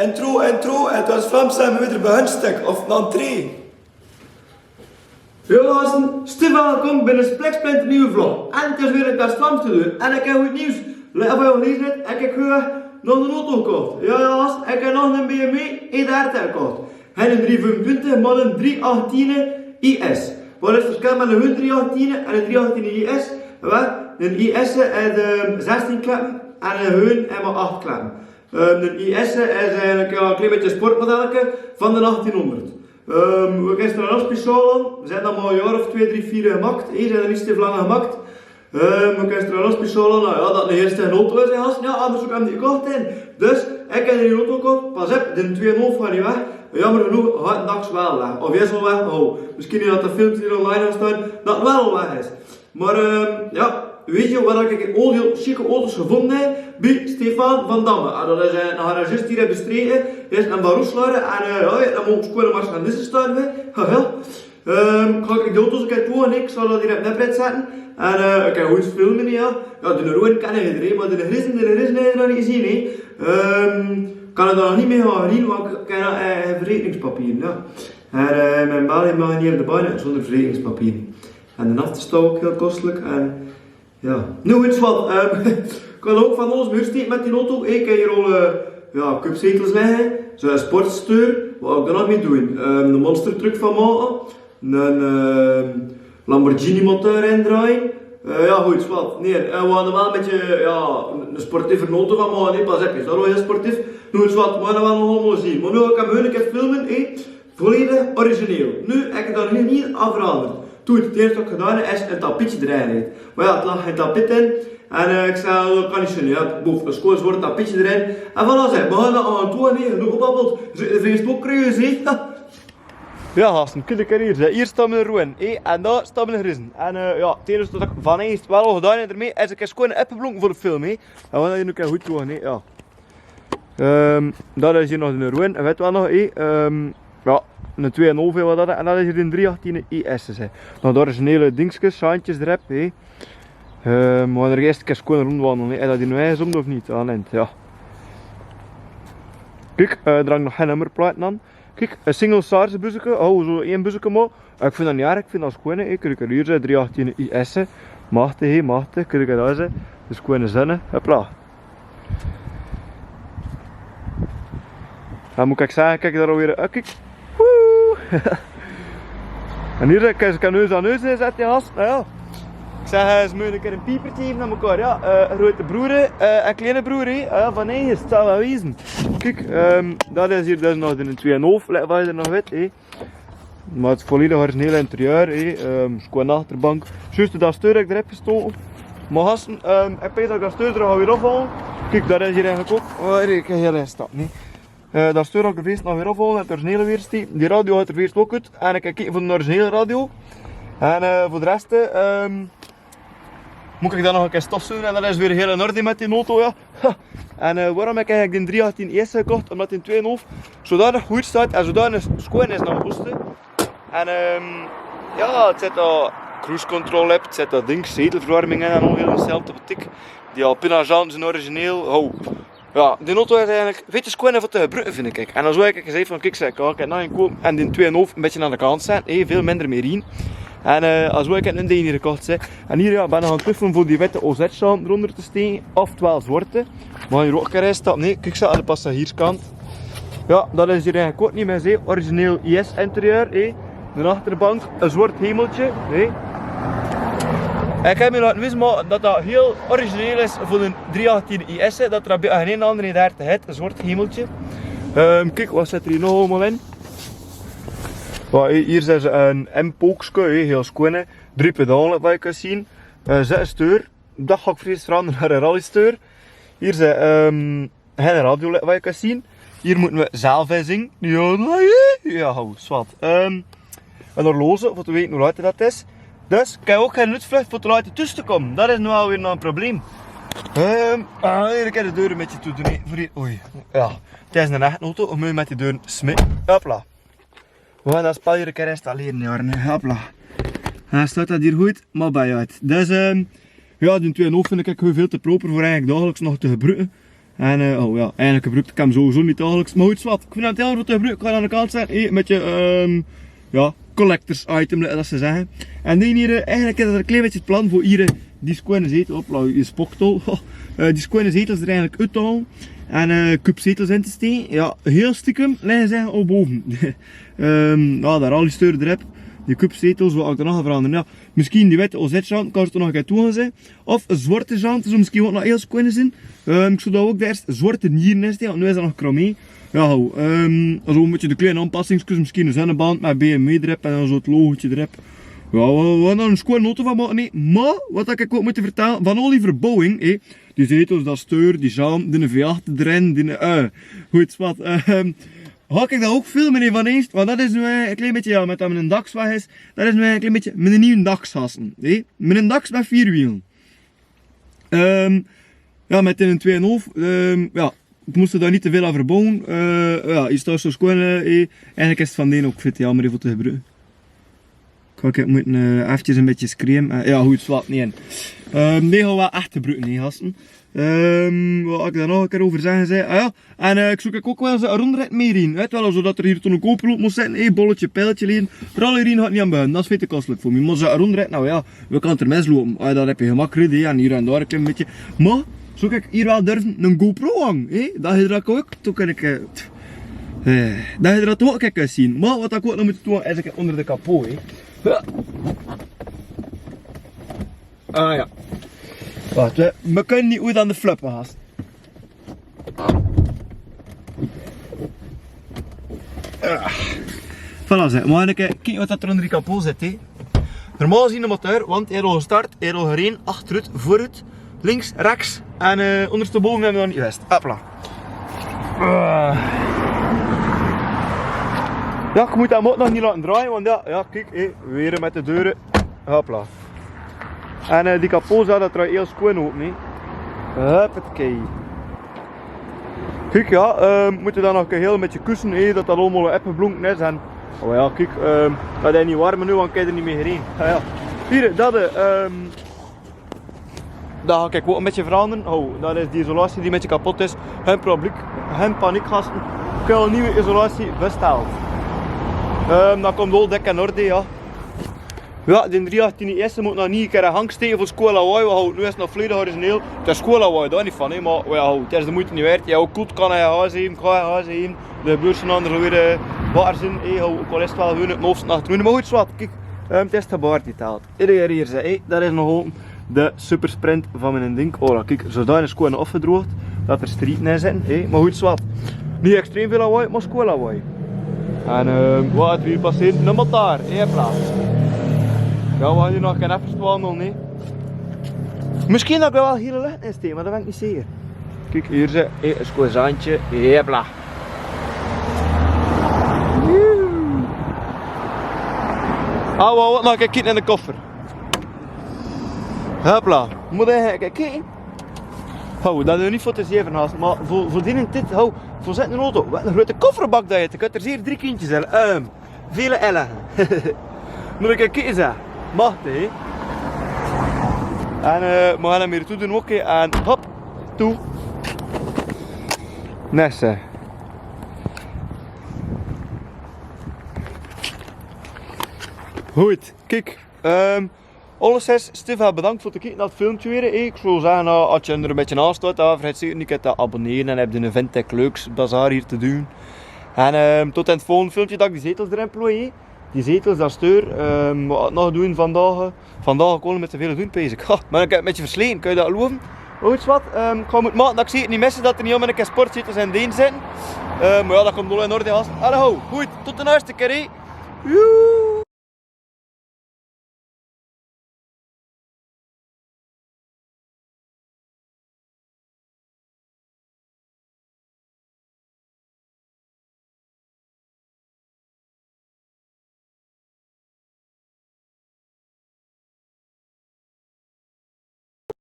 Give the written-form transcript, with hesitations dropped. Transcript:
Intro, het was Vlaams en we weer bij hun stuk, of een entree. Yo gasten, Stefan komt bij een spliksplinter nieuwe vlog. En het is weer het best Vlaams te doen. En ik heb goed nieuws. Let op je gelezen hebt, ik heb nog een auto gekocht. Ja gasten, ik heb nog een BMW E30 gekocht. En een 325 maar een 318 IS. Wat is het verschil met een 318 en een 318 IS? Wel, een IS heeft 16 klappen en een Heun heeft maar 8 klappen. Een IS is eigenlijk een klein beetje een sportmodelletje van de 1800. We kunnen er nog speciaal aan. We zijn dat maar een jaar of 2, 3, 4 gemaakt. Hier zijn er niet te lang gemaakt. We kunnen er nog speciaal aan. Ja, dat de eerste auto is. Ja, anders heb ik die gekocht in. Dus, ik heb die auto gekocht. Pas op, de 2,5 gaat niet weg. Jammer genoeg gaat het dags wel weg. Of is al weg. Oh, misschien niet dat de films hier online gaan staan, dat het wel weg is. Maar ja, weet je waar ik heel chique auto's gevonden heb? Bij Stefan van Damme. En dat is een garagist hier in Bestreken. Hij is een baroeslager en ja, dan moet ik gewoon maar gaan deze staan. Ga ik de auto's een keer toe en ik zal dat hier op Netbreid zetten. En ik kan goed filmen, ja. Ja, de rood kan ik iedereen, maar de grissen heb je nog niet gezien, hè. Kan ik daar nog niet mee gaan zien, want ik heb nog verzekeringspapier, ja. En mijn balie mag niet op de baan zonder verzekeringspapier. En de afte ook heel kostelijk en ja. Nu iets wat, ik wil ook van ons huursteken met die auto. Ik heb hier al ja, cupzetels liggen, zo'n sportstuur, wat ik daar nog mee doen. Een monster truck van maken, een Lamborghini motor indraaien. Ja goed, wat. Nee, we gaan er wel een beetje ja, een sportieve auto van maken, nee, pas op, is dat wel heel sportief. Nu is wat, we gaan er wel nog allemaal zien. Maar nu ga ik hem een keer filmen, volledig origineel. Nu heb ik daar niet aan veranderd. Toen het eerste wat ik gedaan heb, is een tapetje erin rijden. Maar ja, het lag geen tapijt in. En ik zei, dat kan niet zijn. Ja, boef, een schoon zwart tapetje erin. En voilà, zeg, we gaan dat aan toe en nee, genoeg gebabbeld. De Facebook krijgen ze. Ja, gasten, kun je hier zijn. Hier staan we roen, en daar staan we grissen. En ja, het enige wat ik van eerst wel al gedaan heb ermee, is ik heb gewoon een appelblonk voor de film. En we gaan hier nu goed doen, ja. Dat is hier nog een roen, en weet je wel nog, ja, een 2,5 wat dat is, en dat is hier een 318 IS. Nou, daar is een hele dingetjes, saantjes erop. We gaan er eerst een keer gewoon rondwandelen. Is dat hier nu eens om of niet? Aan eind, ja. Kijk, er hangt nog geen nummerplaat aan. Kijk, een single SARS buzzeke, oh zo één buzzeke maar. Ik vind dat niet erg, ik vind dat schoon. Kijk hier zijn 318 IS. Machtig, machtig, kijk daar zijn. Dus gewoon zinnen, hopla. Dan moet ik zeggen, kijk daar alweer, kijk. Woe! En hier kan neus aan neus zetten, die gast. Nou ja. Ik zeg, ze moeten een keer een piepertje geven aan elkaar. Ja, grote broer en kleine broer. Ja, van nee, het zal wel wezen. Kijk, dat is hier dus nog een 2,5, wat je er nog weet. Maar het is volledig origineel interieur. Schoon achterbank. Juist dat steur heb ik erop gestoken. Maar gasten, ik weet dat ik dat steur er al weer afhalen. Kijk, dat is hier eigenlijk ook. Oh, ik heb heel in stap. Dat steur heb ik er feest nog weer afhalen. Het originele weer steken. Die radio gaat er feest ook uit. En ik heb gekeken voor de originele radio. En voor de rest moet ik dan nog een keer stofzuigen en dat is weer heel in orde met die auto. Ja. En waarom heb ik eigenlijk die 318 ES gekocht? Omdat die 2,5 zodanig goed staat en zodanig schoon is naar posten. En ja, het zit al cruise control hebt, het zit dat ding, zetelverwarming en nog heel hetzelfde optiek. Die Alpina zijn origineel. Oh. Ja, die auto is eigenlijk veel te schoon voor te gebruiken vind ik. En dan zou ik gezegd van kijk, ik heb nou een koop en die 2,5 een beetje aan de kant zetten, veel minder meer in. En als ik het een ding hier gekocht heb. En hier ja, ben ik aan het twijfelen voor die witte OZ-schaal eronder te steken, oftewel zwarte. Maar hier ook een keer in stappen. Nee, kijk zo aan de passagierskant. Ja, dat is hier eigenlijk ook niet meer zo. Origineel IS-interieur. De achterbank, een zwart hemeltje. Ik heb me laten weten dat dat heel origineel is voor een 318 IS. Dat er geen andere daar te heeft, een zwart hemeltje. Kijk, wat zit er hier nog allemaal in? Hier zijn ze een M-pookske, heel schoon. 3 pedalen wat je kunt zien. 6 steur. Dat ga ik vrees veranderen naar een rallysteur. Hier zijn geen radio wat je kunt zien. Hier moeten we zelf in zingen. Ja, zwart. Een horloge, om te weten hoe laat dat is. Dus ik heb ook geen nutvlucht voor te laten tussen te komen. Dat is nu alweer een probleem. Hier kan de deur een beetje toe doen. Oei. Ja, het is een echte auto. Of moet je met die deur smitten. Hopla. We gaan dat spel hier een keer installeren, Jarne. Hopla. En staat dat hier goed, maar bij uit. Dus ja, die 2,5 vind ik veel te proper voor eigenlijk dagelijks nog te gebruiken. En oh ja, eigenlijk gebruik ik hem sowieso niet dagelijks. Maar goed, zwart. Ik vind hem heel goed te gebruiken. Ik ga hem aan de kant zetten. Met je ja, collectors item, dat ze zeggen. En die hier, eigenlijk is dat een klein beetje het plan voor hier die square zetel. Hopla, je spoktol. Die square zetels er eigenlijk uithalen. En cupzetels in te steken. Ja, heel stiekem liggen ze al boven. Ja, daar al die steuren erop. Die cupzetels, wat ik er nog ga veranderen. Ja, misschien die witte OZ-jant kan er toch nog een keer toe gaan zijn. Of een zwarte jant, zou misschien ook nog heel kunnen zijn. Ik zou dat ook de eerste zwarte nieren is, want nu is dat nog chromé. Ja, zo een beetje de kleine aanpassingsjes, misschien een zonneband met BMW erop en dan zo het logootje erop. Ja, we gaan er een schoon auto van maken, nee. Maar, wat ik ook moet vertellen, van al die verbouwing, die zetels, dat steur, die jant, die V8 erin, die goed, wat. Ga ik dat ook filmen nee, van eens, want dat is nu een klein beetje, ja, met dat mijn DAX weg is, dat is nu een klein beetje met een nieuwe DAX hassen. Met een DAX met 4 wielen. Ja, met een 2,5, ja, ik moest er daar niet te veel aan verbouwen. Ja, je staat zo schoon, eigenlijk is het van die ook fit, ja, maar even te gebruiken. Ik moet eventjes een beetje screamen. Ja, goed, slaat niet in. Nee, gaan we echt gebruiken, nee, gasten. Wat ik daar nog een keer over zeggen zei. Ah ja, en ik zoek ook wel eens een rondrit meer in. Weet wel, zodat er hier toen een kooploop moest zitten. Bolletje, pijltje leren. Vooral hierin gaat niet aan buiten. Dat is veel te kostelijk voor me. Maar zo'n rondrit, nou ja, we kunnen er mislopen. Dat heb je gemakkelijk, en hier en daar een klein beetje. Maar, zou ik hier wel durven een GoPro hangen. Dat je dat ook, toen kan ik... dat je dat ook kan zien. Maar wat ik ook nog moet doen, is ik onder de kapot. Ah ja. Wacht, we kunnen niet goed aan de flippen gaan. Voilà, zeg. Maar een keer kijken wat er onder die kapot zit. Normaal zien de motor, want hij is al gestart, hij is al gereden, achteruit, vooruit, links, rechts en ondersteboven hebben we nog niet wist. Hopla. Ja, ik moet hem ook nog niet laten draaien, want ja kijk, weer met de deuren. Hopla. En die kapot dat draait heel schoon open. Huppatee. Kijk, ja, we moeten dan nog een heel beetje kussen, dat dat allemaal opgeblonken is. En, oh ja, kijk, dat is niet warm nu, want ik heb er niet mee gereden. Ja. Hier, dat ga ik ook een beetje veranderen. Oh, dat is die isolatie die een beetje kapot is. Geen probleem, geen paniek gasten. Ik heb al een nieuwe isolatie besteld. Dat komt wel dik in orde, ja. Ja, de 318 eerste moet nog niet een keer een hang steken voor schoolhawaii. Nu is het nog volledig origineel. Het is schoolhawaii, daar niet van, maar ja, het is de moeite niet waard. Ja, ook goed kan hij huis heen, kan hij huis heen. De beurzen anders weer water zijn. Ook al is het wel gewoon het hoofd achteruit. Maar goed, zwart, kijk, het is het gebaard die telt. Iedereen hier zei, dat is nog gewoon de super sprint van mijn ding. Oh, kijk, zodanig is gewoon afgedroogd dat er strieten in zitten. Maar goed, zwart. Niet extreem veel hawaii, maar schoolhawaii. En wat er hier passeert, een motor, plaats. Ja, we gaan hier nog geen even wandelen, nee. Misschien dat ik wel heel licht in steken, maar dat ben ik niet zeker. Kijk, hier zit een squazantje, jebla. Ah, we gaan nog een kijken in de koffer. Hopla, moet je kijken. Hou, dat is niet voor te zeven haast, maar voor die dit, hou, voor zitten een auto. Wat een grote kofferbak dat je hebt. Ik heb er zeer 3 kindjes in. Vele ellen. Moet ik kijken zeggen. Mag hè. En we gaan hem hier toe doen ook en hop, toe. Nesse. Goed, kijk. Alleszins, Steve, bedankt voor het kijken naar het filmpje weer. Ik zou zeggen, als je er een beetje naast staat, vergeet zeker niet te abonneren en heb je een Vintech leuks bazaar hier te doen. En tot in het volgende filmpje dat ik die zetels erin plooi. Die zetels, dat steur, wat nog doen vandaag. Vandaag kon ik met te veel doen, pees ik. Maar ik heb het een beetje versleten, kun je dat geloven? Goed wat, ik ga het maken dat ik zeker niet missen dat er niet om een keer sportzetels in deen zitten. Maar ja, dat komt wel in orde. Hallo, goed, tot de eerste keer. Joe.